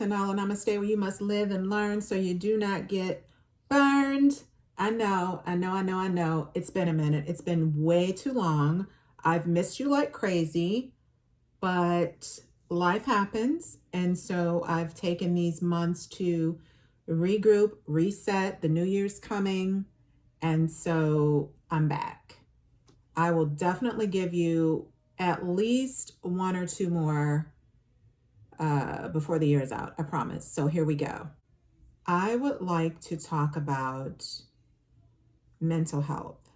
$10 namaste where you must live and learn so you do not get burned. I know. It's been a minute. It's been way too long. I've missed you like crazy, but life happens. And so I've taken these months to regroup, reset. The new year's coming. And so I'm back. I will definitely give you at least one or two more before the year is out. I promise. So here we go. I would like to talk about mental health.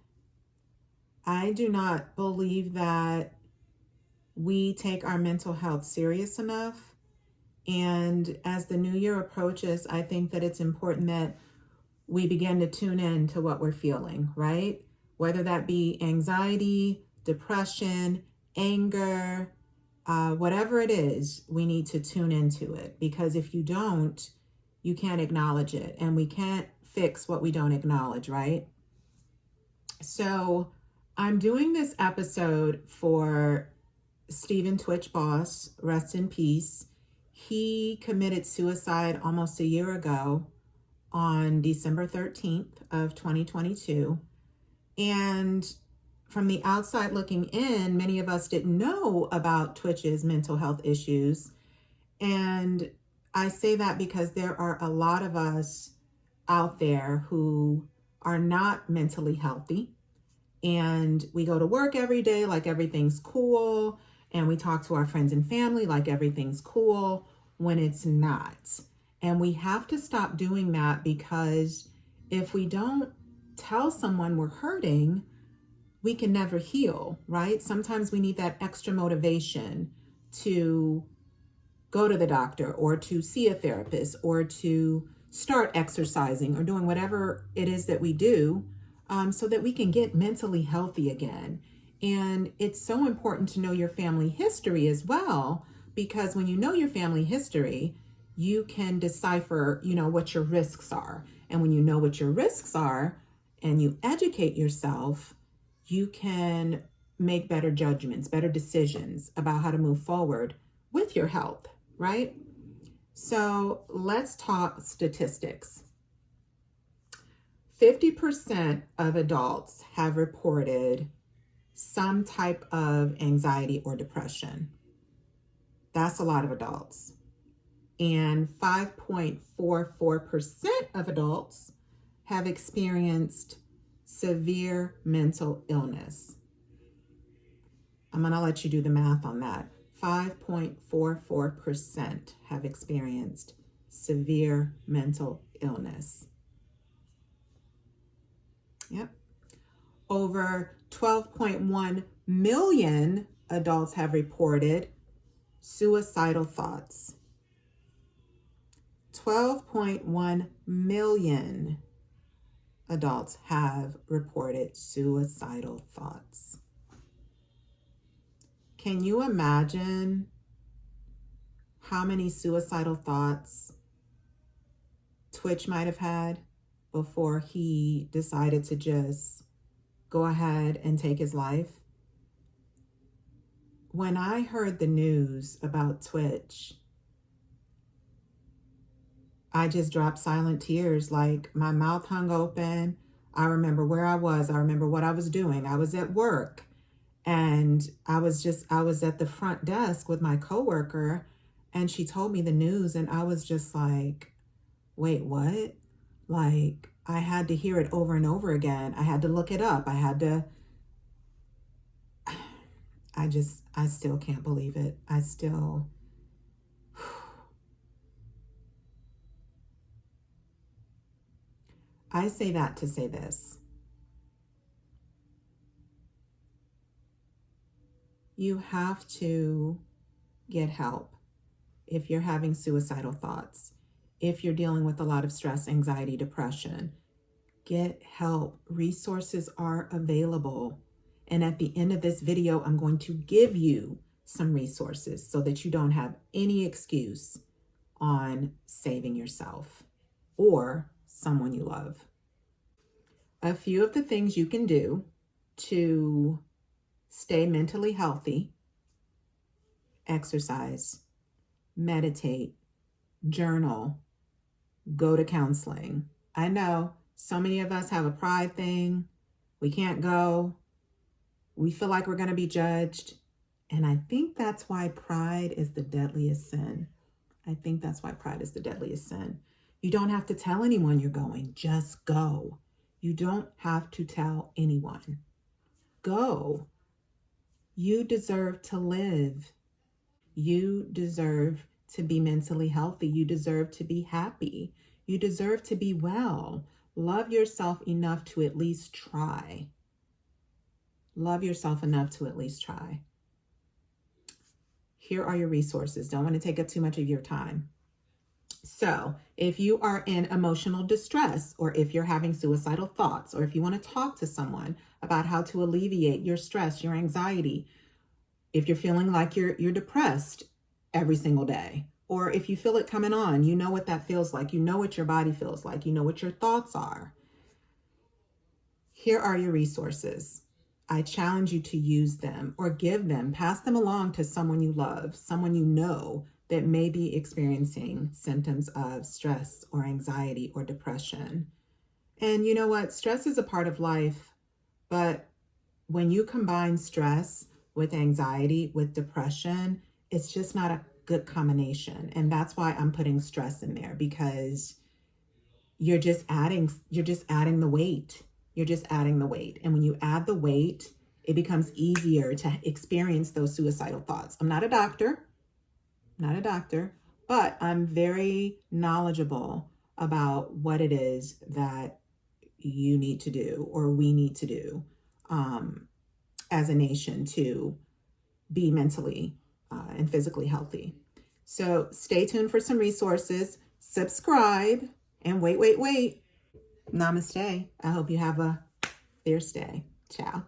I do not believe that we take our mental health serious enough. And as the new year approaches, I think that it's important that we begin to tune in to what we're feeling, right? Whether that be anxiety, depression, anger, whatever it is, we need to tune into it, because if you don't, you can't acknowledge it, and we can't fix what we don't acknowledge, right? So I'm doing this episode for Stephen Twitch Boss, rest in peace. He committed suicide almost a year ago on December 13th of 2022. And from the outside looking in, many of us didn't know about Twitch's mental health issues. And I say that because there are a lot of us out there who are not mentally healthy. And we go to work every day like everything's cool. And we talk to our friends and family like everything's cool when it's not. And we have to stop doing that, because if we don't tell someone we're hurting, we can never heal, right? Sometimes we need that extra motivation to go to the doctor or to see a therapist or to start exercising or doing whatever it is that we do, so that we can get mentally healthy again. And it's so important to know your family history as well, because when you know your family history, you can decipher, what your risks are. And when you know what your risks are and you educate yourself, you can make better judgments, better decisions about how to move forward with your health, right? So let's talk statistics. 50% of adults have reported some type of anxiety or depression. That's a lot of adults. And 5.44% of adults have experienced severe mental illness. I'm going to let you do the math on that. 5.44% have experienced severe mental illness. Yep. Over 12.1 million adults have reported suicidal thoughts. 12.1 million adults have reported suicidal thoughts. Can you imagine how many suicidal thoughts Twitch might have had before he decided to just go ahead and take his life? When I heard the news about Twitch, I just dropped silent tears. Like, my mouth hung open. I remember where I was. I remember what I was doing. I was at work, and I was at the front desk with my coworker, and she told me the news, and I was just like, wait, what? Like, I had to hear it over and over again. I had to look it up. I still can't believe it. I say that to say this. You have to get help if you're having suicidal thoughts, if you're dealing with a lot of stress, anxiety, depression. Get help. Resources are available. And at the end of this video, I'm going to give you some resources so that you don't have any excuse on saving yourself or someone you love. A few of the things you can do to stay mentally healthy: exercise, meditate, journal, go to counseling. I know so many of us have a pride thing. We can't go. We feel like we're going to be judged. And I think that's why pride is the deadliest sin. I think that's why pride is the deadliest sin. You don't have to tell anyone you're going. Just go. You don't have to tell anyone. Go. You deserve to live. You deserve to be mentally healthy. You deserve to be happy. You deserve to be well. Love yourself enough to at least try. Love yourself enough to at least try. Here are your resources. Don't want to take up too much of your time. So if you are in emotional distress, or if you're having suicidal thoughts, or if you want to talk to someone about how to alleviate your stress, your anxiety, if you're feeling like you're depressed every single day, or if you feel it coming on, you know what that feels like. You know what your body feels like. You know what your thoughts are. Here are your resources. I challenge you to use them or give them, pass them along to someone you love, someone you know that may be experiencing symptoms of stress or anxiety or depression. And you know what? Stress is a part of life, but when you combine stress with anxiety, with depression, it's just not a good combination. And that's why I'm putting stress in there, because you're just adding the weight. You're just adding the weight. And when you add the weight, it becomes easier to experience those suicidal thoughts. I'm not a doctor, but I'm very knowledgeable about what it is that you need to do, or we need to do as a nation to be mentally and physically healthy. So stay tuned for some resources, subscribe, and wait. Namaste. I hope you have a fierce day. Ciao.